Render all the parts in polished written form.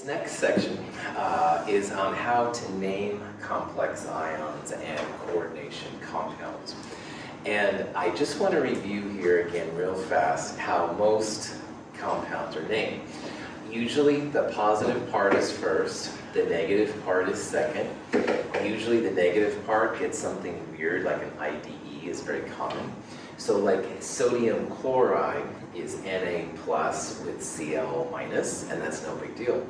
next section is on how to name complex ions and coordination compounds. And I just want to review here again real fast how most compounds are named. Usually the positive part is first, the negative part is second. Usually the negative part gets something weird like an IDE is very common. So like sodium chloride is Na plus with Cl minus, and that's no big deal.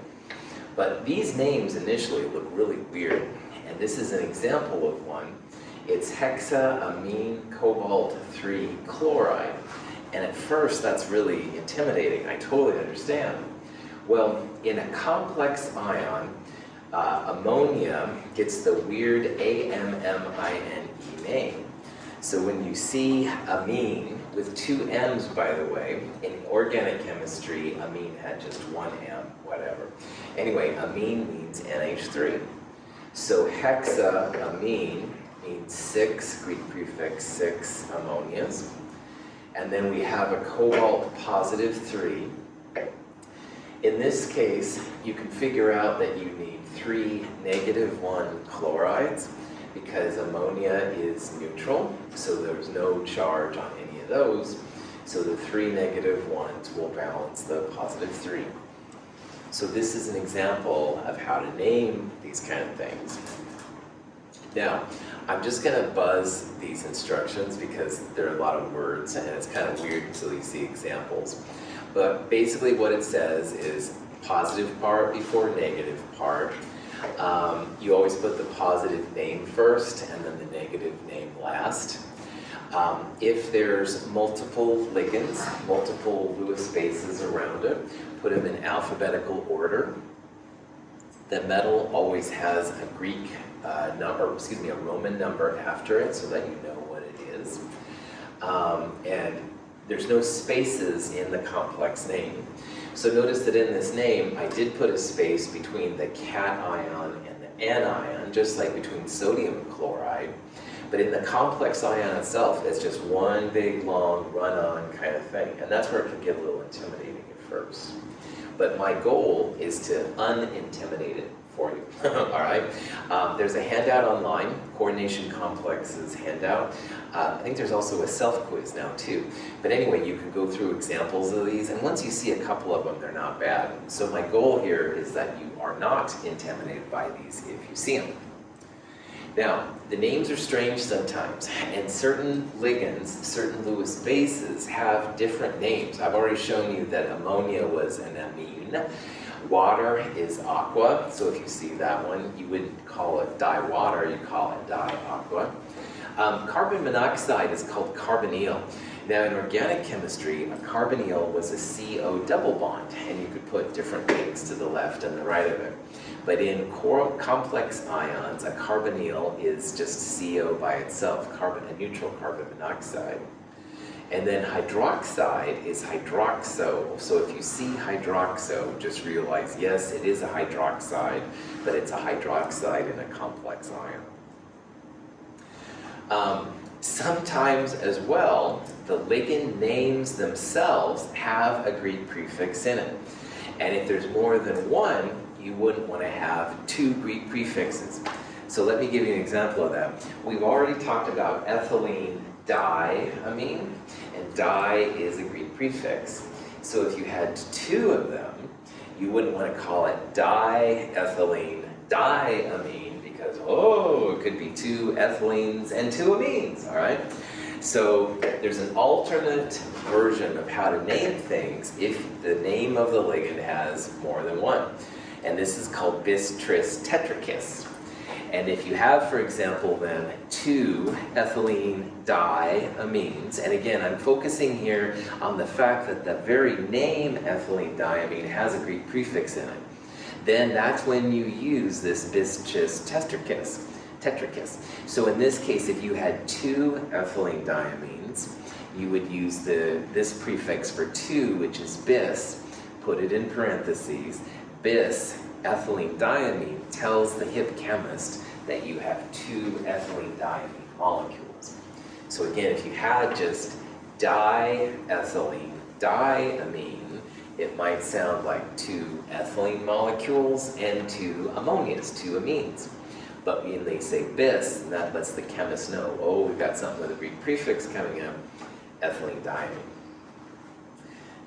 But these names initially look really weird, and this is an example of one. It's hexaamine cobalt 3 chloride, and at first that's really intimidating. I totally understand. Well, in a complex ion, ammonia gets the weird AMMINE name. So when you see amine, with two M's by the way, in organic chemistry, amine had just one M, whatever. Anyway, amine means NH3. So hexaamine means 6, Greek prefix 6 ammonias. And then we have a cobalt positive 3. In this case, you can figure out that you need 3 negative 1 chlorides because ammonia is neutral, so there's no charge on any of those. So the 3 negative 1s will balance the positive 3. So this is an example of how to name these kind of things. Now, I'm just going to buzz these instructions because there are a lot of words and it's kind of weird until you see examples. But basically what it says is positive part before negative part. You always put the positive name first and then the negative name last. If there's multiple ligands, multiple Lewis bases around it, put them in alphabetical order. The metal always has a Greek number, a Roman number after it so that you know what it is. And there's no spaces in the complex name. So notice that in this name, I did put a space between the cation and the anion, just like between sodium chloride. But in the complex ion itself, it's just one big, long, run-on kind of thing. And that's where it can get a little intimidating at first. But my goal is to unintimidate it for you, all right? There's a handout online, Coordination Complexes handout. I think there's also a self-quiz now too. But anyway, you can go through examples of these, and once you see a couple of them, they're not bad. So my goal here is that you are not intimidated by these if you see them. Now, the names are strange sometimes, and certain ligands, certain Lewis bases have different names. I've already shown you that ammonia was an amine. Water is aqua, so if you see that one, you wouldn't call it di-water, you'd call it di-aqua. Carbon monoxide is called carbonyl. Now in organic chemistry, a carbonyl was a CO double bond, and you could put different things to the left and the right of it. But in complex ions, a carbonyl is just CO by itself, a neutral carbon monoxide. And then hydroxide is hydroxo. So if you see hydroxo, just realize, yes, it is a hydroxide, but it's a hydroxide in a complex ion. Sometimes as well, the ligand names themselves have a Greek prefix in it. And if there's more than one, you wouldn't want to have 2 Greek prefixes. So let me give you an example of that. We've already talked about ethylene diamine, and di is a Greek prefix. So if you had 2 of them, you wouldn't want to call it diethylene diamine because, oh, it could be 2 ethylenes and 2 amines, all right? So there's an alternate version of how to name things if the name of the ligand has more than one. And this is called bis tris tetrachus. And if you have, for example, then 2 ethylene diamines, and again, I'm focusing here on the fact that the very name ethylene diamine has a Greek prefix in it, then that's when you use this bis tris tetrachus. So in this case, if you had 2 ethylene diamines, you would use this prefix for 2, which is bis, put it in parentheses. Bis ethylene diamine tells the hip chemist that you have 2 ethylene diamine molecules. So again, if you had just diethylene diamine, it might sound like 2 ethylene molecules and 2 ammonias, 2 amines. But when they say bis, that lets the chemist know, oh, we've got something with a Greek prefix coming in, ethylene diamine.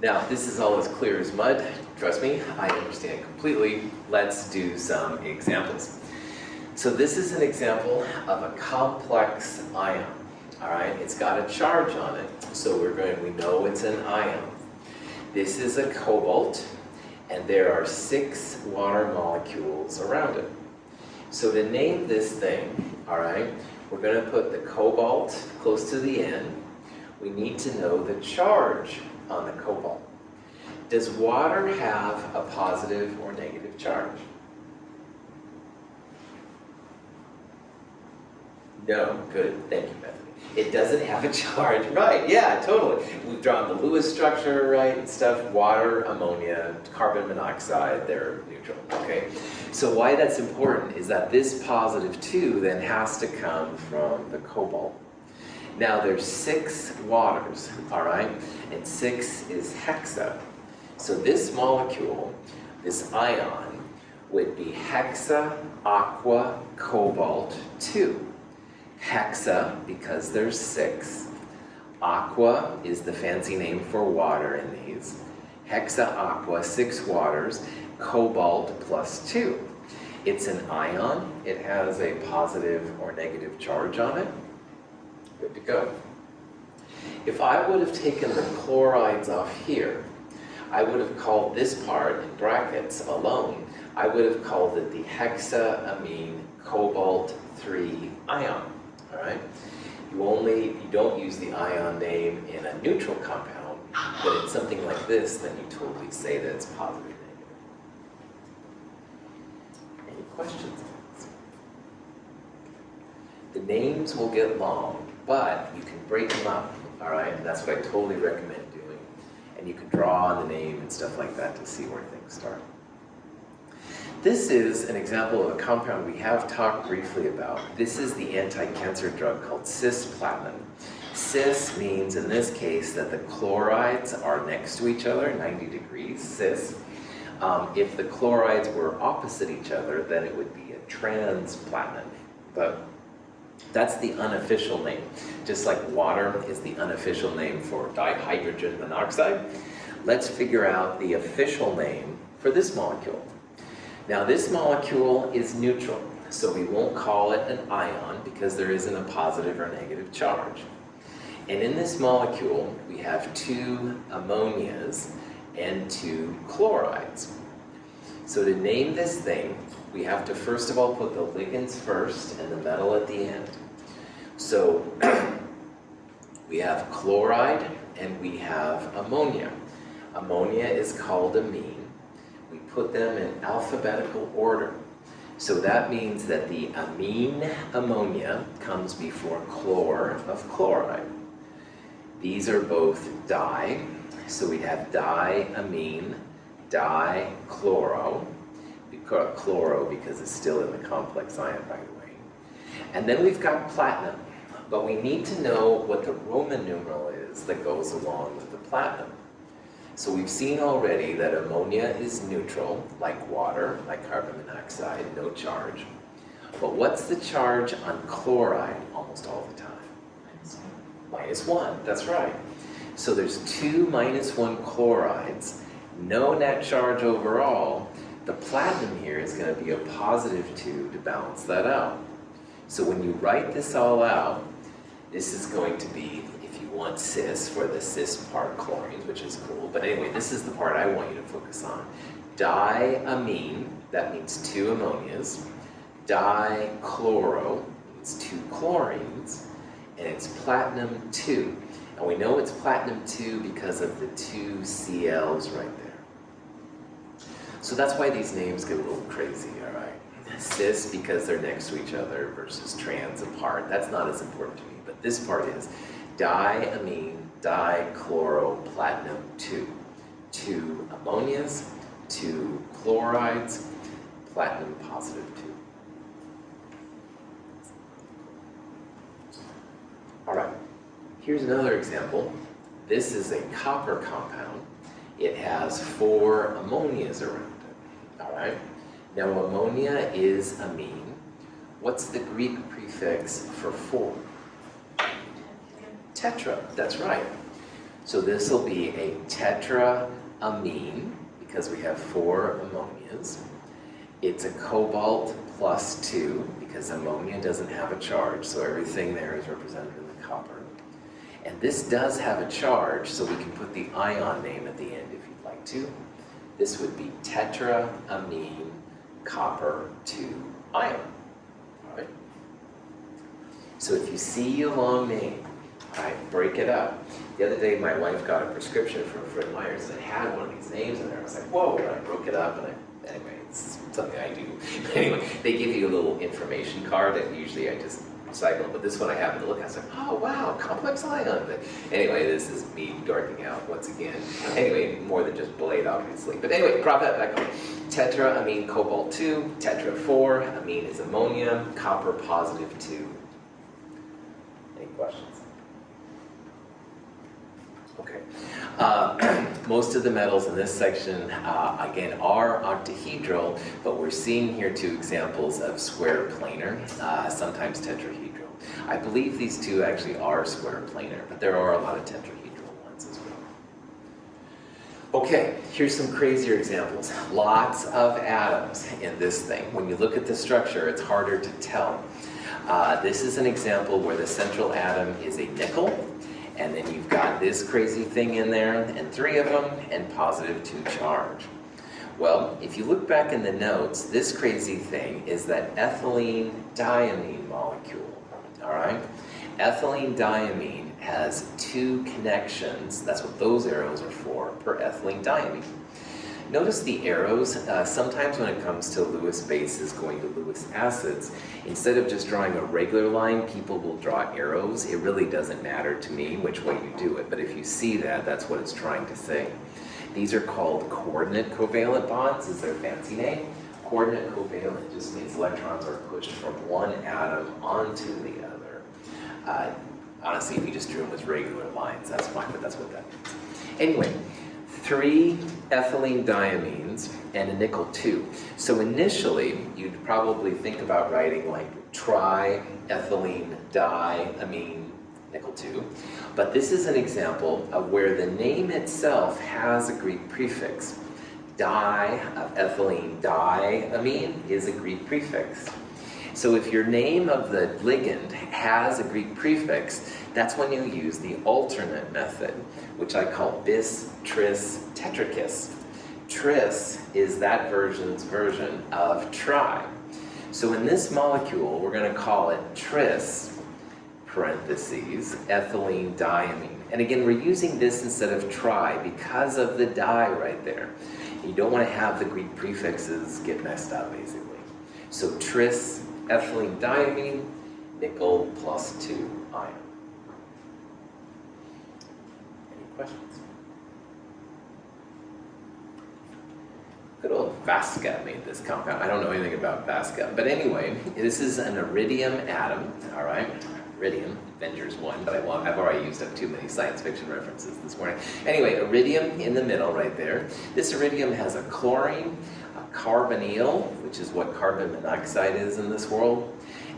Now, this is all as clear as mud. Trust me, I understand completely. Let's do some examples. So this is an example of a complex ion. All right, it's got a charge on it, so we know it's an ion. This is a cobalt, and there are 6 water molecules around it. So to name this thing, all right, we're going to put the cobalt close to the end. We need to know the charge on the cobalt. Does water have a positive or negative charge? No, good, thank you, Bethany. It doesn't have a charge, right, yeah, totally. We've drawn the Lewis structure, right, and stuff, water, ammonia, carbon monoxide, they're neutral, okay? So why that's important is that this positive 2 then has to come from the cobalt. Now there's 6 waters, all right, and 6 is hexa. So this molecule, this ion, would be hexa aqua cobalt 2. Hexa, because there's 6. Aqua is the fancy name for water in these. Hexa aqua, 6 waters, cobalt plus 2. It's an ion. It has a positive or negative charge on it. Good to go. If I would have taken the chlorides off here, I would have called this part, in brackets, alone, I would have called it the hexaamine cobalt 3 ion. All right? You don't use the ion name in a neutral compound, but in something like this, then you totally say that it's positive or negative. Any questions on this? The names will get long, but you can break them up, all right? And that's what I totally recommend doing. And you can draw on the name and stuff like that to see where things start. This is an example of a compound we have talked briefly about. This is the anti-cancer drug called cisplatin. Cis means, in this case, that the chlorides are next to each other, 90 degrees, cis. If the chlorides were opposite each other, then it would be a transplatinum. But that's the unofficial name. Just like water is the unofficial name for dihydrogen monoxide, let's figure out the official name for this molecule. Now this molecule is neutral, so we won't call it an ion because there isn't a positive or negative charge. And in this molecule, we have 2 ammonias and 2 chlorides. So to name this thing, we have to first of all put the ligands first and the metal at the end. So we have chloride and we have ammonia. Ammonia is called amine. We put them in alphabetical order. So that means that the amine ammonia comes before chlor of chloride. These are both di, so we have diamine, dichloro. We call it chloro because it's still in the complex ion, by the way. And then we've got platinum, but we need to know what the Roman numeral is that goes along with the platinum. So we've seen already that ammonia is neutral, like water, like carbon monoxide, no charge. But what's the charge on chloride almost all the time? -1, that's right. So there's 2 -1 chlorides, no net charge overall. The platinum here is going to be a +2 to balance that out. So when you write this all out, this is going to be, if you want cis for the cis part chlorines, which is cool, but anyway, this is the part I want you to focus on. Diamine, that means 2 ammonias. Dichloro means 2 chlorines, and it's platinum 2. And we know it's platinum 2 because of the 2 Cl's right there. So that's why these names get a little crazy, all right? Cis because they're next to each other versus trans apart. That's not as important to me, but this part is diamine, dichloropplatinum 2. 2 ammonias, 2 chlorides, platinum +2. All right, here's another example. This is a copper compound. it has 4 ammonias around it, all right? Now ammonia is amine. What's the Greek prefix for 4? Tetra, that's right. So this will be a tetraamine because we have 4 ammonias. It's a cobalt plus 2 because ammonia doesn't have a charge, so everything there is represented in the copper. And this does have a charge, so we can put the ion name at the end if you'd like to. This would be tetraamine copper 2 ion. All right? So if you see a long name, all right, break it up. The other day, my wife got a prescription from Fred Meyer's that had one of these names in there. I was like, whoa, and I broke it up, and anyway, it's something I do. But anyway, they give you a little information card, and usually I just cycle, but this one I happened to look at, I was like, oh wow, complex ion. But anyway, this is me darking out once again. Anyway, more than just blade, obviously. But anyway, drop that back on. Tetraamine cobalt 2, tetra 4, amine is ammonia, copper positive 2. Any questions? Okay. Most of the metals in this section, again, are octahedral, but we're seeing here 2 examples of square planar, sometimes tetrahedral. I believe these 2 actually are square planar, but there are a lot of tetrahedral ones as well. Okay, here's some crazier examples. Lots of atoms in this thing. When you look at the structure, it's harder to tell. This is an example where the central atom is a nickel, and then you've got this crazy thing in there, and 3 of them, and positive 2 charge. Well, if you look back in the notes, this crazy thing is that ethylene diamine molecule, all right? Ethylene diamine has 2 connections, that's what those arrows are for, per ethylene diamine. Notice the arrows, sometimes when it comes to Lewis bases going to Lewis acids, instead of just drawing a regular line, people will draw arrows. It really doesn't matter to me which way you do it, but if you see that, that's what it's trying to say. These are called coordinate covalent bonds, is their fancy name. Coordinate covalent just means electrons are pushed from one atom onto the other. Honestly, if you just drew them as regular lines, that's fine, but that's what that means. Anyway, 3 ethylene diamines and a nickel 2. So initially, you'd probably think about writing like triethylene diamine nickel 2. But this is an example of where the name itself has a Greek prefix. Di of ethylene diamine is a Greek prefix. So if your name of the ligand has a Greek prefix, that's when you use the alternate method, which I call bis, tris, tetrakis. Tris is that version's version of tri. So in this molecule, we're going to call it tris, parentheses, ethylene diamine. And again, we're using this instead of tri because of the di right there. You don't want to have the Greek prefixes get messed up, basically. So tris, ethylene diamine, nickel plus 2 ion. Any questions? Good old Vaska made this compound. I don't know anything about Vaska. But anyway, this is an iridium atom, all right? Iridium, Avengers 1, but I've already used up too many science fiction references this morning. Anyway, iridium in the middle right there. This iridium has a chlorine, a carbonyl, which is what carbon monoxide is in this world.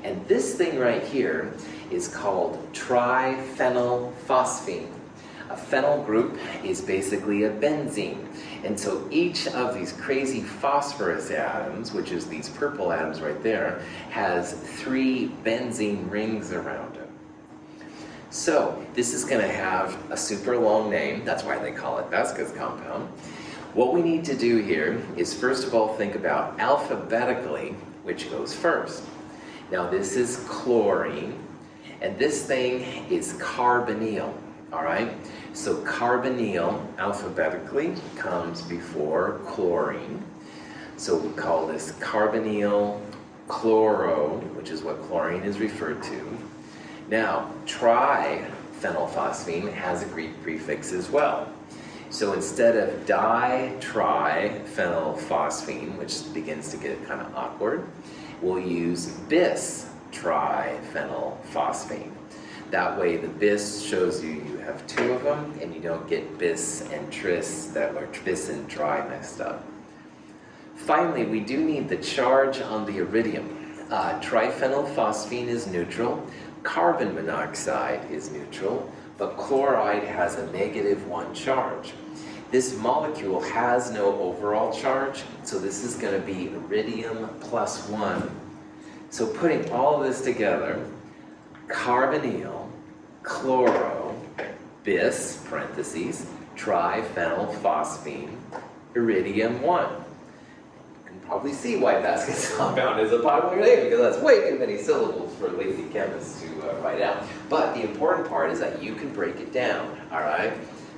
And this thing right here is called triphenylphosphine. A phenyl group is basically a benzene. And so each of these crazy phosphorus atoms, which is these purple atoms right there, has 3 benzene rings around it. So this is going to have a super long name. That's why they call it Vaska's compound. What we need to do here is first of all think about alphabetically which goes first. Now this is chlorine, and this thing is carbonyl. All right, so carbonyl alphabetically comes before chlorine. So we call this carbonyl chloro, which is what chlorine is referred to. Now, triphenylphosphine has a Greek prefix as well. So instead of ditriphenylphosphine, which begins to get kind of awkward, we'll use bis triphenylphosphine. That way the bis shows you have two of them, and you don't get bis and tris, or bis and tri mixed up. Finally, we do need the charge on the iridium. Triphenylphosphine is neutral, carbon monoxide is neutral, but chloride has a -1 charge. This molecule has no overall charge, so this is going to be iridium +1. So putting all of this together, carbonyl, chloro, bis, parentheses, triphenylphosphine, iridium 1. Probably see why Vaska's compound is a popular name, because that's way too many syllables for lazy chemists to write out. But the important part is that you can break it down, all right?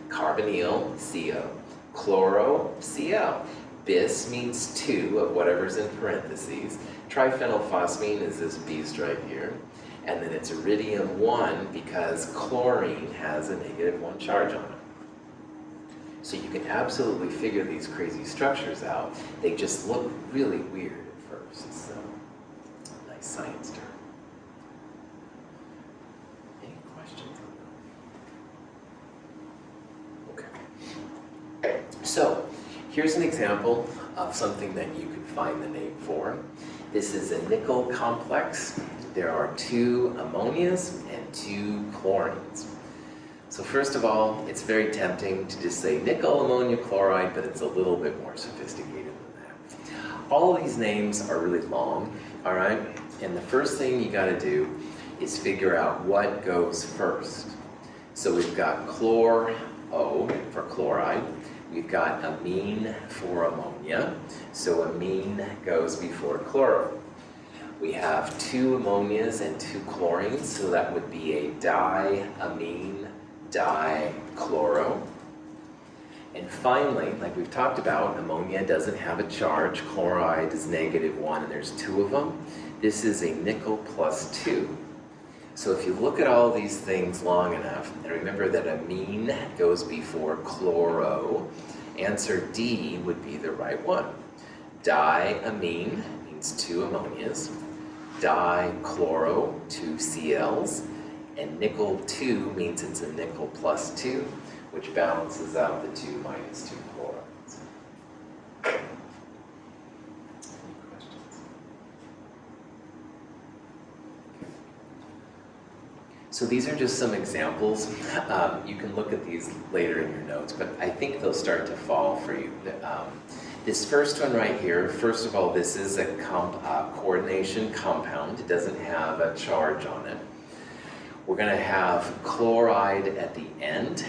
Carbonyl, CO. Chloro, Cl. Bis means 2 of whatever's in parentheses. Triphenylphosphine is this beast right here. And then it's iridium 1 because chlorine has a -1 charge on it. So you can absolutely figure these crazy structures out. They just look really weird at first. So, nice science term. Any questions on that? Okay. So, here's an example of something that you can find the name for. This is a nickel complex. There are 2 ammonias and 2 chlorines. So first of all, it's very tempting to just say nickel ammonia chloride, but it's a little bit more sophisticated than that. All of these names are really long, all right? And the first thing you got to do is figure out what goes first. So we've got chloro for chloride. We've got amine for ammonia. So amine goes before chloro. We have 2 ammonias and 2 chlorines, so that would be a diamine dichloro. And finally, like we've talked about, ammonia doesn't have a charge, chloride is -1, and there's 2 of them. This is a nickel +2. So if you look at all these things long enough, and remember that amine goes before chloro, answer D would be the right one. Diamine means 2 ammonias, dichloro, 2 Cls, and nickel 2 means it's a nickel +2, which balances out the 2 minus 2 chlorides. Any questions? So these are just some examples. You can look at these later in your notes, but I think they'll start to fall for you. This first one right here, first of all, this is a coordination compound. It doesn't have a charge on it. We're going to have chloride at the end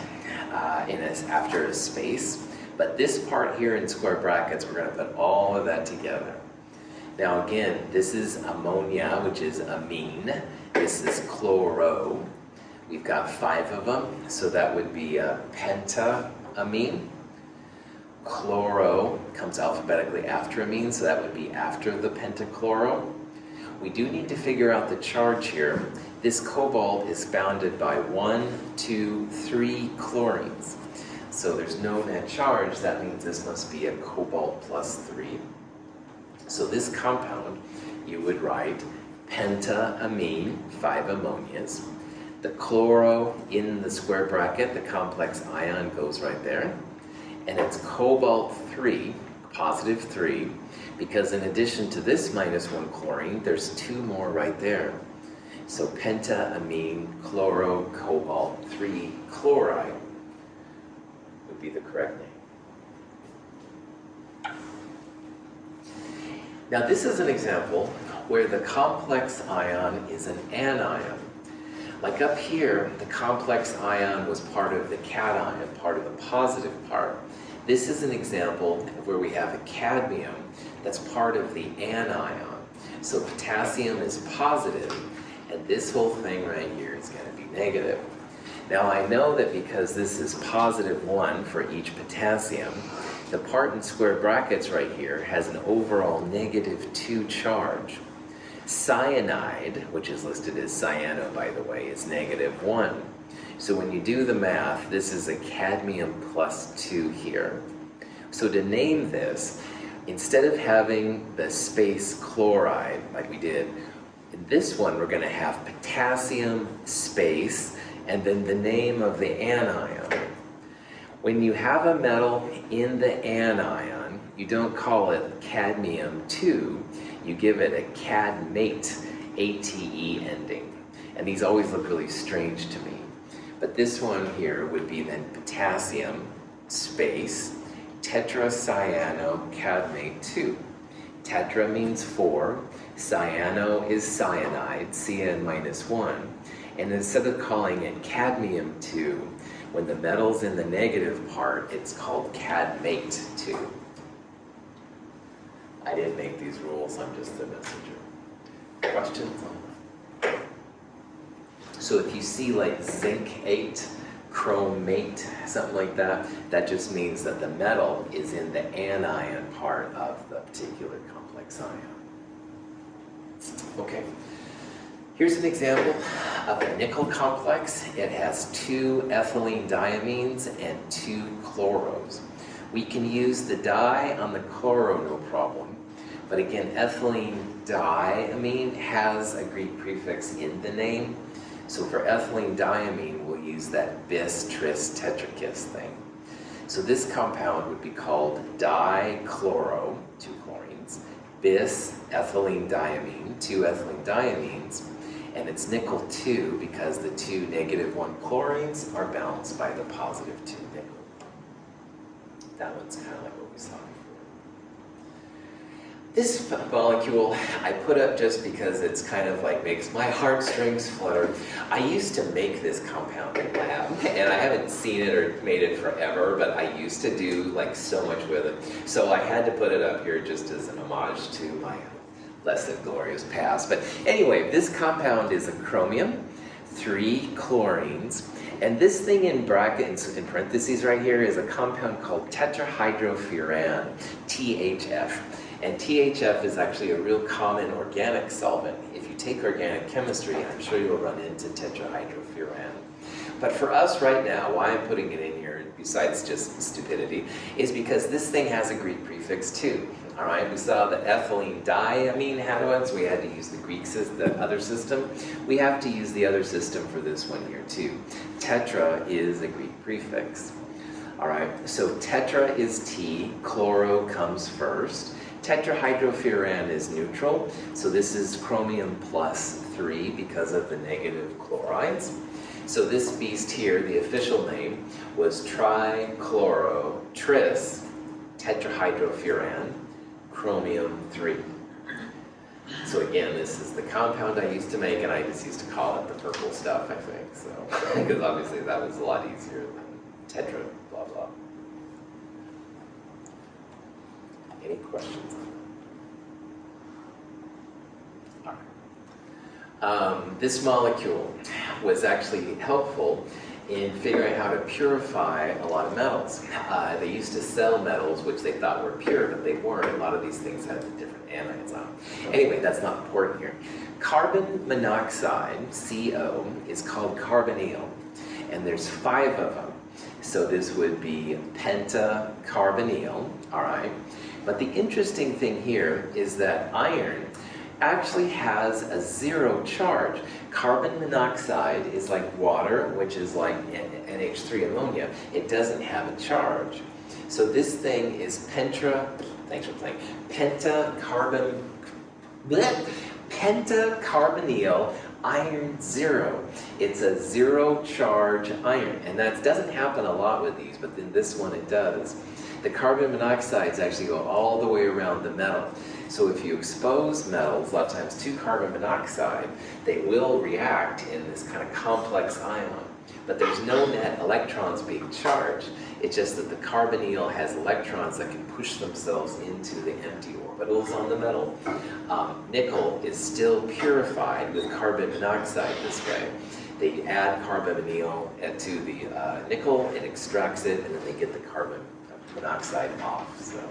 after a space. But this part here in square brackets, we're going to put all of that together. Now again, this is ammonia, which is amine. This is chloro. We've got 5 of them, so that would be a pentamine. Chloro comes alphabetically after amine, so that would be after the pentachloro. We do need to figure out the charge here. This cobalt is bounded by 1, 2, 3 chlorines. So there's no net charge. That means this must be a cobalt +3. So this compound, you would write pentamine, 5 ammonias. The chloro in the square bracket, the complex ion goes right there. And it's cobalt 3, +3, because in addition to this -1 chlorine, there's 2 more right there. So pentamine chlorocobalt 3 chloride would be the correct name. Now this is an example where the complex ion is an anion. Like up here, the complex ion was part of the cation, part of the positive part. This is an example where we have a cadmium that's part of the anion. So potassium is positive, and this whole thing right here is going to be negative. Now I know that because this is +1 for each potassium, the part in square brackets right here has an overall -2 charge. Cyanide, which is listed as cyano by the way, is -1. So when you do the math, this is a cadmium +2 here. So to name this, instead of having the space chloride like we did, In this one, we're going to have potassium space and then the name of the anion. When you have a metal in the anion, you don't call it cadmium-2, you give it a cadmate, ATE ending. And these always look really strange to me. But this one here would be then potassium space tetracyano-cadmate-2. Tetra means 4, cyano is cyanide, Cn-1. And instead of calling it cadmium-2, when the metal's in the negative part, it's called cadmate-2. I didn't make these rules, I'm just the messenger. Questions on that? So if you see like zinc-8, chromate, something like that, that just means that the metal is in the anion part of the particular complex ion. Okay. Here's an example of a nickel complex. It has 2 ethylene diamines and 2 chloros. We can use the di on the chloro, no problem. But again, ethylene diamine has a Greek prefix in the name. So for ethylene diamine, we'll use that bis, tris, tetrakis thing. So this compound would be called dichloro, 2 chlorines, bis ethylene diamine, 2 ethylene diamines, and it's nickel 2 because the 2 -1 chlorines are balanced by the positive 2 nickel. That one's kind of like what we saw before. This molecule I put up just because it's kind of like makes my heartstrings flutter. I used to make this compound in lab, and I haven't seen it or made it forever, but I used to do like so much with it. So I had to put it up here just as an homage to my less than glorious past. But anyway, this compound is a chromium, 3 chlorines, and this thing in brackets, in parentheses right here, is a compound called tetrahydrofuran, THF. And THF is actually a real common organic solvent. If you take organic chemistry, I'm sure you'll run into tetrahydrofuran. But for us right now, why I'm putting it in here, besides just stupidity, is because this thing has a Greek prefix too. All right, we saw the ethylene diamine had one, so we had to use the Greek system, the other system. We have to use the other system for this one here too. Tetra is a Greek prefix. All right, so tetra is T, chloro comes first. Tetrahydrofuran is neutral, so this is chromium plus 3 because of the negative chlorides. So this beast here, the official name, was trichloro tris tetrahydrofuran chromium 3. So again, this is the compound I used to make, and I just used to call it the purple stuff, I think. So because obviously that was a lot easier than tetra blah blah. Any questions on that? All right. This molecule was actually helpful in figuring out how to purify a lot of metals. They used to sell metals which they thought were pure, but they weren't. A lot of these things had different anions on them. Anyway, that's not important here. Carbon monoxide, CO, is called carbonyl, and there's 5 of them. So this would be pentacarbonyl, all right? But the interesting thing here is that iron actually has a 0 charge. Carbon monoxide is like water, which is like NH3 ammonia. It doesn't have a charge. So this thing is pentacarbonyl iron 0. It's a 0 charge iron, and that doesn't happen a lot with these, but in this one it does. The carbon monoxides actually go all the way around the metal. So if you expose metals, a lot of times, to carbon monoxide, they will react in this kind of complex ion. But there's no net electrons being charged. It's just that the carbonyl has electrons that can push themselves into the empty orbitals on the metal. Nickel is still purified with carbon monoxide this way. They add carbonyl to the nickel, it extracts it, and then they get the carbon monoxide off. So,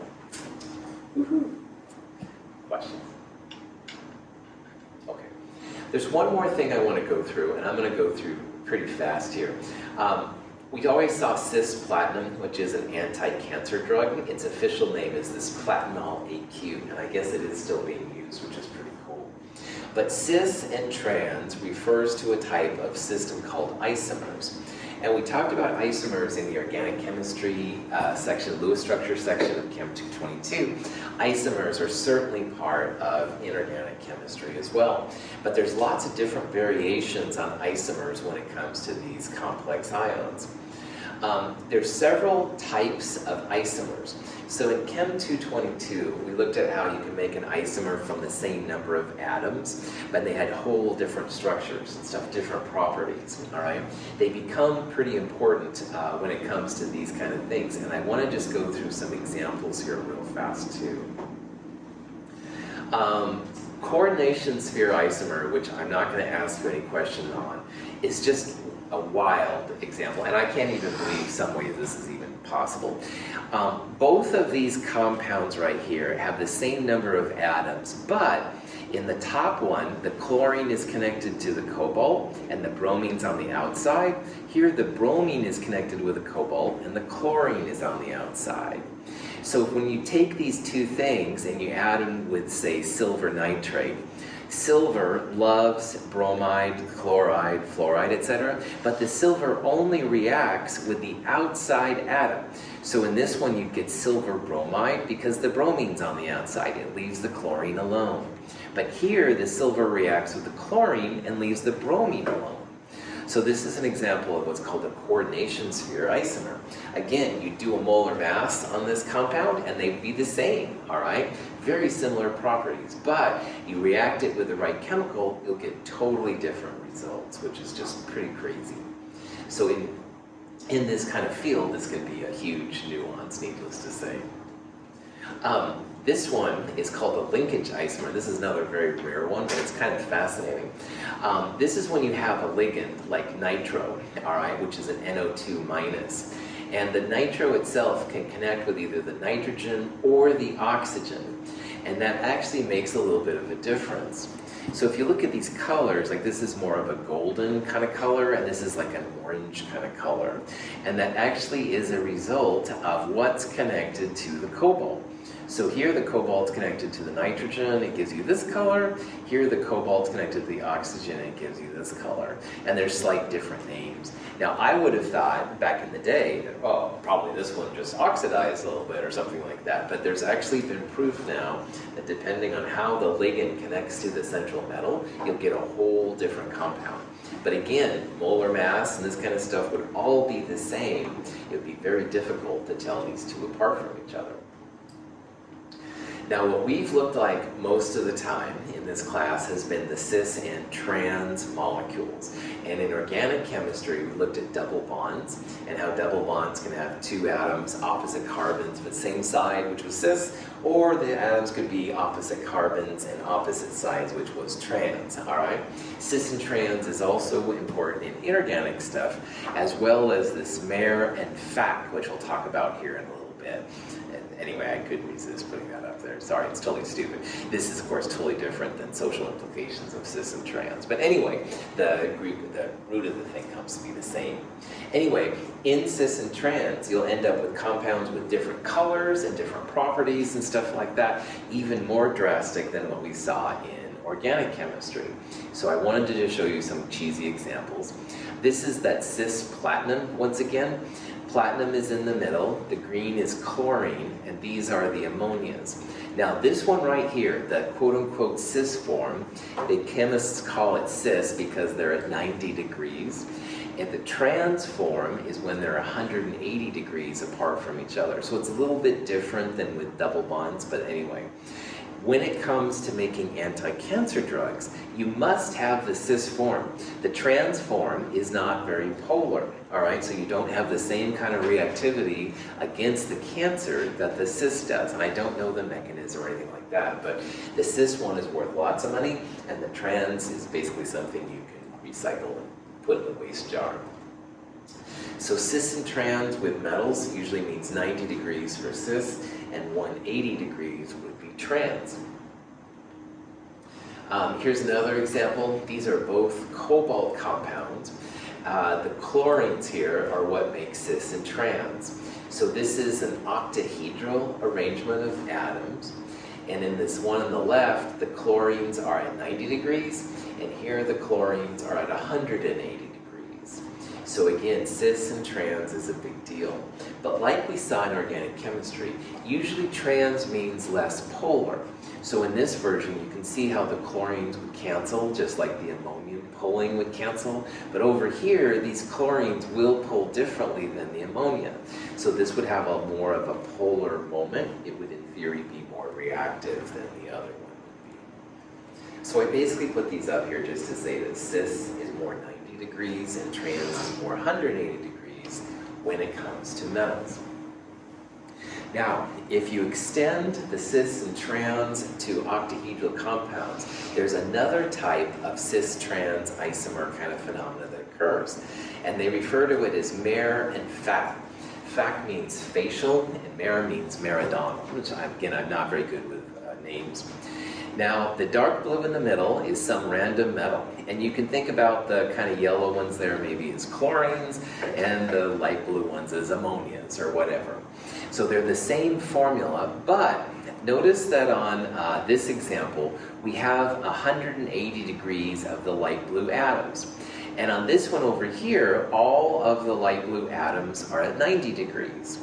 questions? Okay. There's one more thing I want to go through, and I'm going to go through pretty fast here. We always saw cisplatin, which is an anti-cancer drug. Its official name is this platinol AQ, and I guess it is still being used, which is pretty cool. But cis and trans refers to a type of system called isomers. And we talked about isomers in the organic chemistry section, Lewis structure section of Chem 222. Isomers are certainly part of inorganic chemistry as well. But there's lots of different variations on isomers when it comes to these complex ions. There's several types of isomers. So in Chem 222, we looked at how you can make an isomer from the same number of atoms, but they had whole different structures and stuff, different properties, all right? They become pretty important when it comes to these kind of things, and I want to just go through some examples here real fast too. Coordination sphere isomer, which I'm not going to ask you any question on, is just a wild example, and I can't even believe some ways this is even possible. Both of these compounds right here have the same number of atoms, but in the top one, the chlorine is connected to the cobalt and the bromine's on the outside. Here, the bromine is connected with the cobalt and the chlorine is on the outside. So when you take these two things and you add them with, say, silver nitrate, silver loves bromide, chloride, fluoride, etc., but the silver only reacts with the outside atom. So in this one, you get silver bromide because the bromine's on the outside. It leaves the chlorine alone. But here, the silver reacts with the chlorine and leaves the bromine alone. So this is an example of what's called a coordination sphere isomer. Again, you do a molar mass on this compound and they'd be the same, all right? Very similar properties, but you react it with the right chemical, you'll get totally different results, which is just pretty crazy. So in this kind of field, this can be a huge nuance, needless to say. This one is called a linkage isomer. This is another very rare one, but it's kind of fascinating. This is when you have a ligand like nitro, all right, which is an NO2 minus. And the nitro itself can connect with either the nitrogen or the oxygen. And that actually makes a little bit of a difference. So if you look at these colors, like this is more of a golden kind of color, and this is like an orange kind of color. And that actually is a result of what's connected to the cobalt. So here the cobalt's connected to the nitrogen, it gives you this color. Here the cobalt's connected to the oxygen, it gives you this color. And there's slight different names. Now I would have thought back in the day that, oh, probably this one just oxidized a little bit or something like that. But there's actually been proof now that depending on how the ligand connects to the central metal, you'll get a whole different compound. But again, molar mass and this kind of stuff would all be the same. It would be very difficult to tell these two apart from each other. Now, what we've looked like most of the time in this class has been the cis and trans molecules. And in organic chemistry, we looked at double bonds and how double bonds can have two atoms, opposite carbons, but same side, which was cis, or the atoms could be opposite carbons and opposite sides, which was trans, all right? Cis and trans is also important in inorganic stuff, as well as this mer and fac, which we'll talk about here in a little bit. Anyway, I couldn't resist putting that up there. Sorry, it's totally stupid. This is, of course, totally different than social implications of cis and trans. But anyway, the root of the thing comes to be the same. Anyway, in cis and trans, you'll end up with compounds with different colors and different properties and stuff like that, even more drastic than what we saw in organic chemistry. So I wanted to just show you some cheesy examples. This is that cis platinum, once again. Platinum is in the middle, the green is chlorine, and these are the ammonias. Now this one right here, the quote-unquote cis form, the chemists call it cis because they're at 90 degrees. And the trans form is when they're 180 degrees apart from each other. So it's a little bit different than with double bonds, but anyway. When it comes to making anti-cancer drugs, you must have the cis form. The trans form is not very polar, all right? So you don't have the same kind of reactivity against the cancer that the cis does. And I don't know the mechanism or anything like that, but the cis one is worth lots of money, and the trans is basically something you can recycle and put in the waste jar. So cis and trans with metals usually means 90 degrees for cis, and 180 degrees would be trans. Here's another example. These are both cobalt compounds. The chlorines here are what make cis and trans. So this is an octahedral arrangement of atoms. And in this one on the left, the chlorines are at 90 degrees, and here the chlorines are at 180 degrees. So again, cis and trans is a big deal. But like we saw in organic chemistry, usually trans means less polar. So in this version, you can see how the chlorines would cancel, just like the ammonium poling would cancel. But over here, these chlorines will pull differently than the ammonia. So this would have a more of a polar moment. It would, in theory, be more reactive than the other one would be. So I basically put these up here just to say that cis is more 90 degrees and trans is more 180 degrees when it comes to metals. Now, if you extend the cis and trans to octahedral compounds, there's another type of cis-trans isomer kind of phenomena that occurs. And they refer to it as mer and fac. Fac means facial, and mer means meridional, which, again, I'm not very good with names. Now, the dark blue in the middle is some random metal, and you can think about the kind of yellow ones there maybe as chlorines, and the light blue ones as ammonias or whatever. So they're the same formula, but notice that on this example, we have 180 degrees of the light blue atoms. And on this one over here, all of the light blue atoms are at 90 degrees.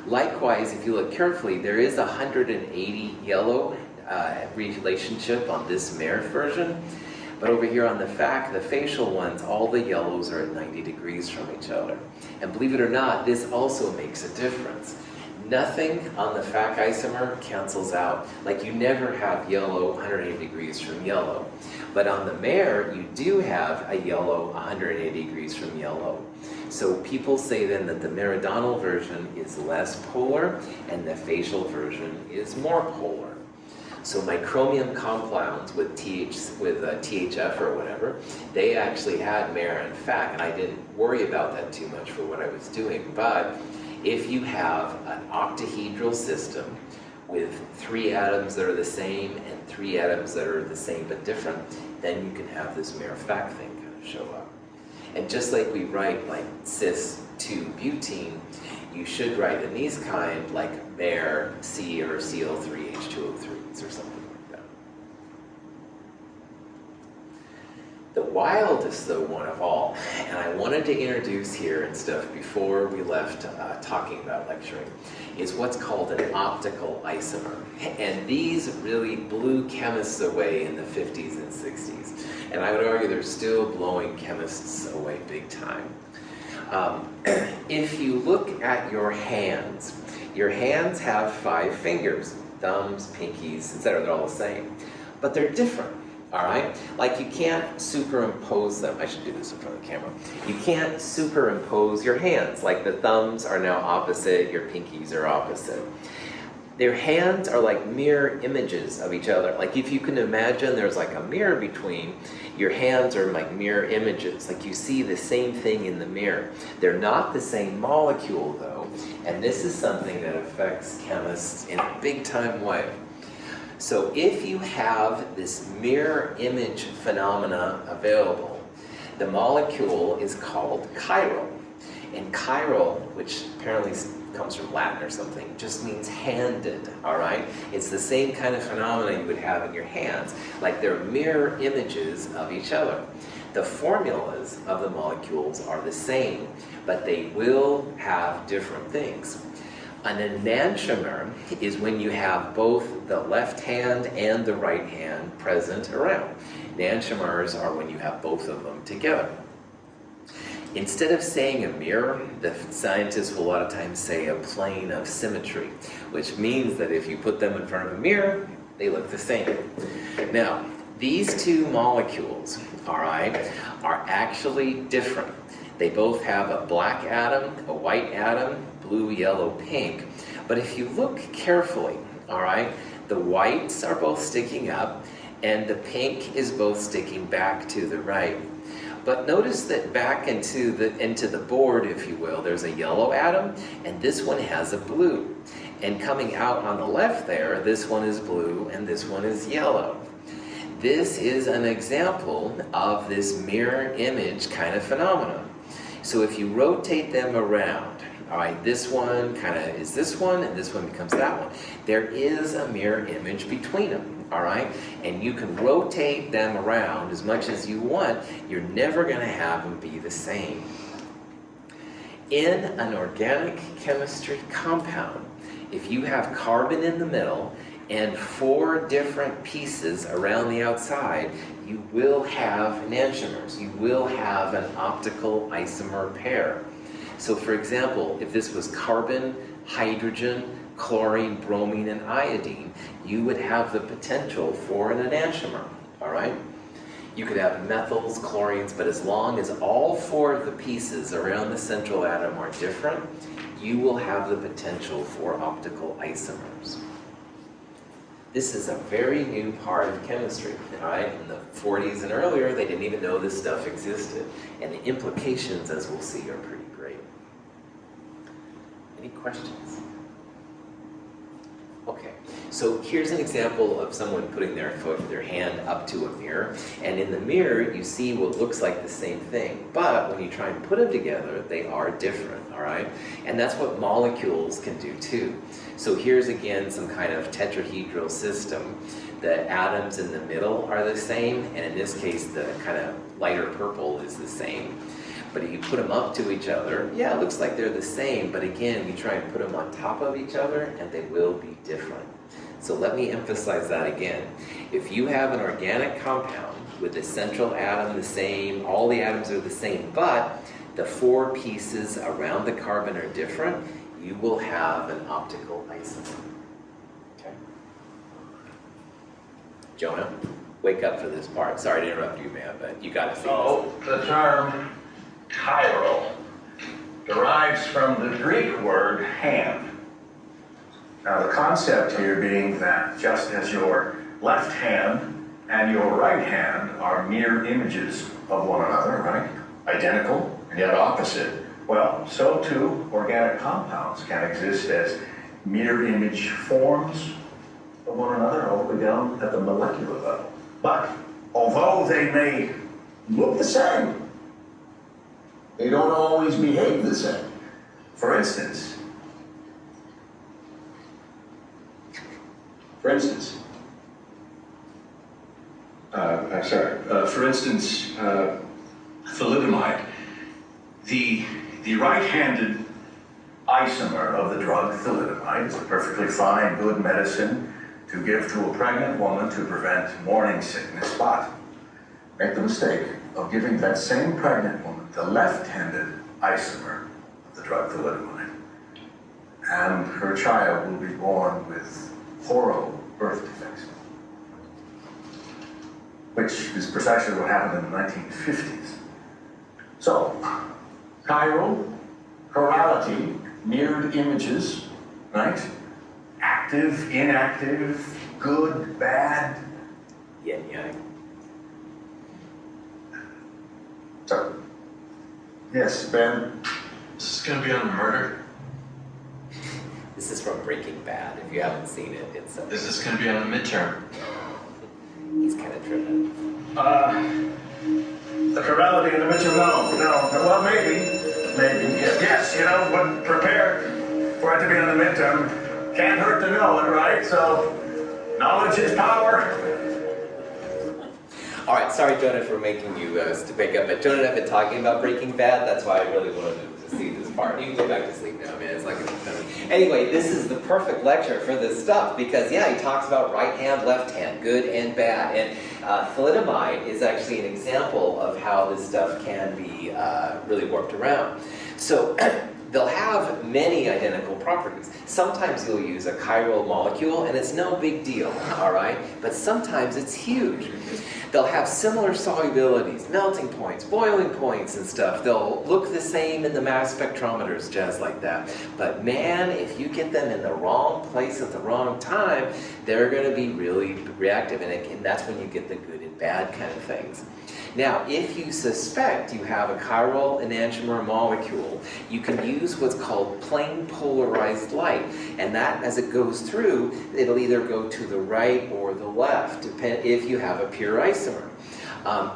Likewise, if you look carefully, there is a 180 yellow relationship on this mer version. But over here on the fac, the facial ones, all the yellows are at 90 degrees from each other. And believe it or not, this also makes a difference. Nothing on the fac isomer cancels out. Like you never have yellow 180 degrees from yellow. But on the mer, you do have a yellow 180 degrees from yellow. So people say then that the meridional version is less polar and the facial version is more polar. So my chromium compounds with THF or whatever, they actually had mer and fac, and I didn't worry about that too much for what I was doing. But if you have an octahedral system with 3 atoms that are the same and 3 atoms that are the same but different, then you can have this mer-fac thing kind of show up. And just like we write like cis-2-butene, you should write in these kind like mer C or Cl3H2O3s or something like that. The wildest though one of all, and I wanted to introduce here and stuff before we left talking about lecturing, is what's called an optical isomer. And these really blew chemists away in the 50s and 60s. And I would argue they're still blowing chemists away big time. If you look at your hands have 5 fingers, thumbs, pinkies, etc. They're all the same, but they're different, all right? Like you can't superimpose them. I should do this in front of the camera. You can't superimpose your hands, like the thumbs are now opposite, your pinkies are opposite. Their hands are like mirror images of each other. Like if you can imagine there's like a mirror between, your hands are like mirror images. Like you see the same thing in the mirror. They're not the same molecule though, and this is something that affects chemists in a big time way. So if you have this mirror image phenomena available, the molecule is called chiral. And chiral, which apparently comes from Latin or something, just means handed, all right? It's the same kind of phenomena you would have in your hands, like they're mirror images of each other. The formulas of the molecules are the same, but they will have different things. An enantiomer is when you have both the left hand and the right hand present around. Enantiomers are when you have both of them together. Instead of saying a mirror, the scientists will a lot of times say a plane of symmetry, which means that if you put them in front of a mirror, they look the same. Now, these 2 molecules, all right, are actually different. They both have a black atom, a white atom, blue, yellow, pink. But if you look carefully, all right, the whites are both sticking up, and the pink is both sticking back to the right. But notice that back into the board, if you will, there's a yellow atom, and this one has a blue. And coming out on the left there, this one is blue, and this one is yellow. This is an example of this mirror image kind of phenomenon. So if you rotate them around, All right, this one kind of is this one, and this one becomes that one. There is a mirror image between them, all right? And you can rotate them around as much as you want. You're never going to have them be the same. In an organic chemistry compound, if you have carbon in the middle and 4 different pieces around the outside, you will have enantiomers. You will have an optical isomer pair. So for example, if this was carbon, hydrogen, chlorine, bromine, and iodine, you would have the potential for an enantiomer, all right? You could have methyls, chlorines, but as long as all 4 of the pieces around the central atom are different, you will have the potential for optical isomers. This is a very new part of chemistry, all right? In the 40s and earlier, they didn't even know this stuff existed. And the implications, as we'll see, are pretty great. Any questions? Okay, so here's an example of someone putting their hand up to a mirror, and in the mirror you see what looks like the same thing, but when you try and put them together, they are different, all right? And that's what molecules can do too. So here's again some kind of tetrahedral system. The atoms in the middle are the same, and in this case the kind of lighter purple is the same. But if you put them up to each other, yeah, it looks like they're the same, but again, you try and put them on top of each other, and they will be different. So let me emphasize that again. If you have an organic compound with the central atom the same, all the atoms are the same, but the 4 pieces around the carbon are different, you will have an optical isomer. Okay? Jonah, wake up for this part. Sorry to interrupt you, man, but you got to see this. Oh, the term chiral derives from the Greek word hand. Now the concept here being that just as your left hand and your right hand are mirror images of one another, right? Identical and yet opposite. Well, so too organic compounds can exist as mirror image forms of one another all the way down at the molecular level. But although they may look the same, they don't always behave the same. For instance, thalidomide, the right-handed isomer of the drug thalidomide is a perfectly fine, good medicine to give to a pregnant woman to prevent morning sickness, but make the mistake of giving that same pregnant woman the left-handed isomer of the drug thalidomide, and her child will be born with horrible birth defects, which is precisely what happened in the 1950s. So, chirality, mirrored images, right? Active, inactive, good, bad. Yin yang. So, yes, Ben? This is going to be on murder? This is from Breaking Bad. If you haven't seen it, it's... Is this going to be on the midterm? He's kind of driven. The chirality in the midterm, no. Well, maybe, yes, you know, but prepared for it to be on the midterm. Can't hurt to know it, right? So, knowledge is power. All right, sorry, Jonah, for making you to pick up. But Jonah and I have been talking about Breaking Bad. That's why I really wanted to see this part. You can go back to sleep now, man. It's like anyway, this is the perfect lecture for this stuff because, yeah, he talks about right hand, left hand, good and bad. And thalidomide is actually an example of how this stuff can be really worked around. So they'll have many identical properties. Sometimes you'll use a chiral molecule, and it's no big deal, all right? But sometimes it's huge. They'll have similar solubilities, melting points, boiling points and stuff. They'll look the same in the mass spectrometers, jazz like that. But man, if you get them in the wrong place at the wrong time, they're going to be really reactive, and that's when you get the good and bad kind of things. Now, if you suspect you have a chiral enantiomer molecule, you can use what's called plain polarized light. And that, as it goes through, it'll either go to the right or the left, if you have a pure isomer.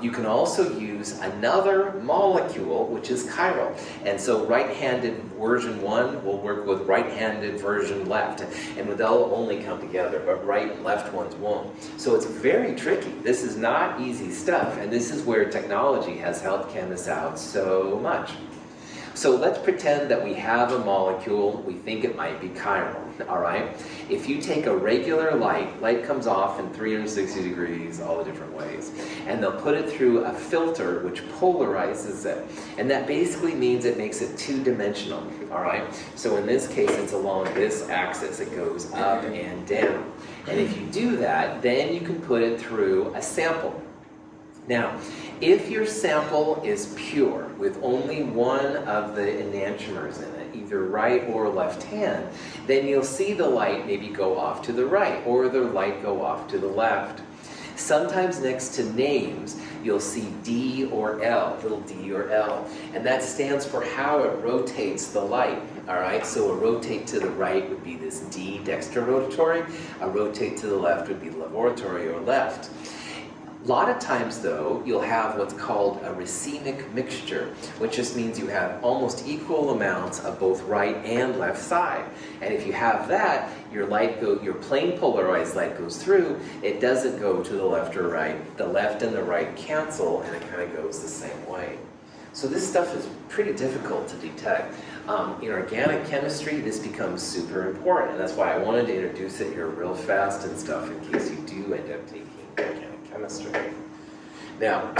You can also use another molecule, which is chiral. And so right-handed version 1 will work with right-handed version left. And they'll only come together, but right and left ones won't. So it's very tricky. This is not easy stuff. And this is where technology has helped chemists out so much. So let's pretend that we have a molecule, we think it might be chiral, all right? If you take a regular light comes off in 360 degrees, all the different ways, and they'll put it through a filter which polarizes it. And that basically means it makes it two-dimensional, all right? So in this case, it's along this axis. It goes up and down. And if you do that, then you can put it through a sample. Now, if your sample is pure, with only one of the enantiomers in it, either right or left hand, then you'll see the light maybe go off to the right, or the light go off to the left. Sometimes next to names, you'll see D or L, little d or L, and that stands for how it rotates the light, all right? So a rotate to the right would be this D, dextrorotatory. A rotate to the left would be laboratory or left. A lot of times, though, you'll have what's called a racemic mixture, which just means you have almost equal amounts of both right and left side. And if you have that, your plain polarized light goes through, it doesn't go to the left or right. The left and the right cancel, and it kind of goes the same way. So this stuff is pretty difficult to detect. In organic chemistry, this becomes super important, and that's why I wanted to introduce it here real fast and stuff in case you do end up taking organic chemistry. Now,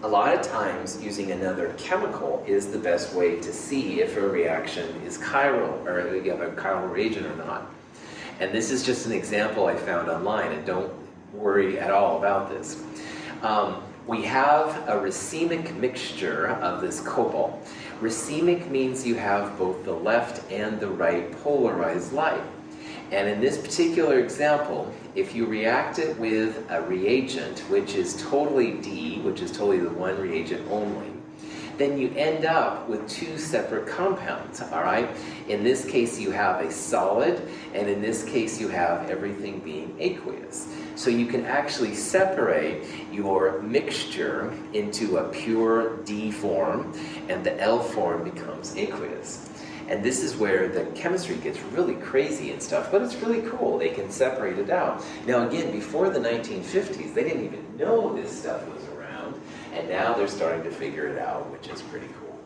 a lot of times using another chemical is the best way to see if a reaction is chiral, or you have a chiral reagent or not. And this is just an example I found online, and don't worry at all about this. We have a racemic mixture of this cobalt. Racemic means you have both the left and the right polarized light. And in this particular example, if you react it with a reagent, which is totally D, which is totally the one reagent only, then you end up with two separate compounds, all right? In this case, you have a solid, and in this case, you have everything being aqueous. So you can actually separate your mixture into a pure D form, and the L form becomes aqueous. And this is where the chemistry gets really crazy and stuff, but it's really cool. They can separate it out. Now again, before the 1950s, they didn't even know this stuff was around, and now they're starting to figure it out, which is pretty cool.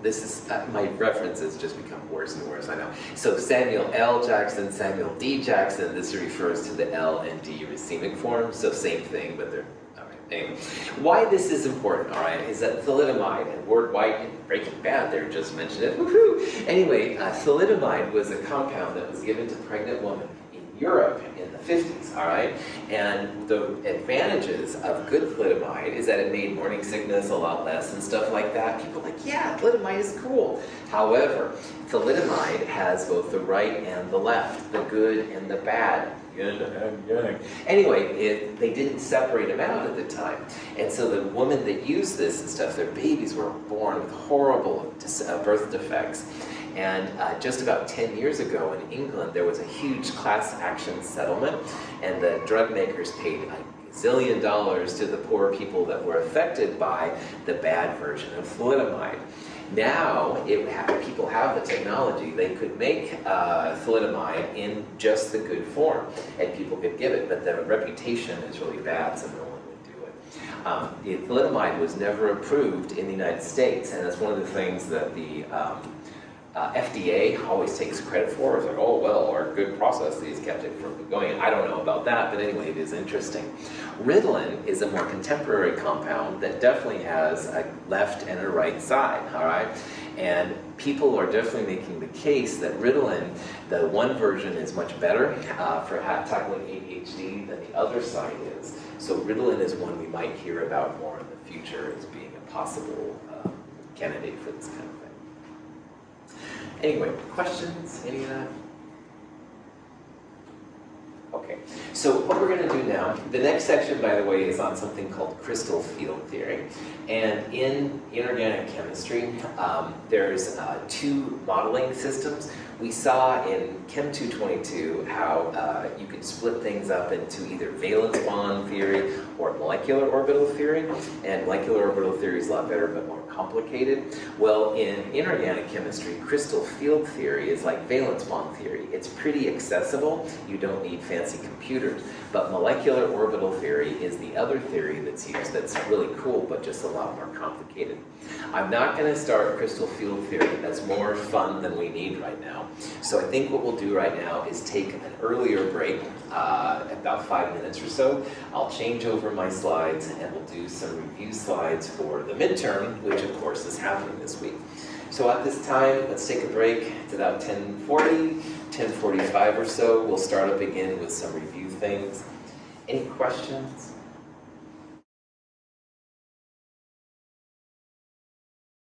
This is, my references just become worse and worse, I know. So Samuel L. Jackson, Samuel D. Jackson, this refers to the L and D racemic forms, so same thing, but they're, all right. Anyway, why this is important, all right, is that thalidomide, and Ward White in Breaking Bad there just mentioned it, woohoo! Anyway, thalidomide was a compound that was given to pregnant women in Europe in the 50s, all right? And the advantages of good thalidomide is that it made morning sickness a lot less and stuff like that. People are like, yeah, thalidomide is cool. However, thalidomide has both the right and the left, the good and the bad. Anyway, they didn't separate them out at the time. And so the women that used this and stuff, their babies were born with horrible birth defects. And just about 10 years ago in England, there was a huge class action settlement, and the drug makers paid $1 zillion to the poor people that were affected by the bad version of thalidomide. Now, people have the technology. They could make thalidomide in just the good form, and people could give it, but the reputation is really bad, so no one would do it. The thalidomide was never approved in the United States, and that's one of the things that the FDA always takes credit for. It's like, oh, well, our good processes kept it from going. I don't know about that, but anyway, it is interesting. Ritalin is a more contemporary compound that definitely has a left and a right side, all right? And people are definitely making the case that Ritalin, the one version is much better for tackling ADHD than the other side is. So Ritalin is one we might hear about more in the future as being a possible candidate for this kind of thing. Anyway, questions? Any of that? Okay. Okay, so what we're going to do now, the next section, by the way, is on something called crystal field theory. And in inorganic chemistry, there's two modeling systems. We saw in Chem 222 how you could split things up into either valence bond theory or molecular orbital theory. And molecular orbital theory is a lot better but more complicated. Well, in inorganic chemistry, crystal field theory is like valence bond theory. It's pretty accessible. You don't need fancy computers. But molecular orbital theory is the other theory that's used that's really cool but just a lot more complicated. I'm not going to start crystal field theory. That's more fun than we need right now. So I think what we'll do right now is take an earlier break, about 5 minutes or so. I'll change over my slides and we'll do some review slides for the midterm, which of course is happening this week. So at this time, let's take a break. It's about 10:40, 10:45 or so. We'll start up again with some review things. Any questions?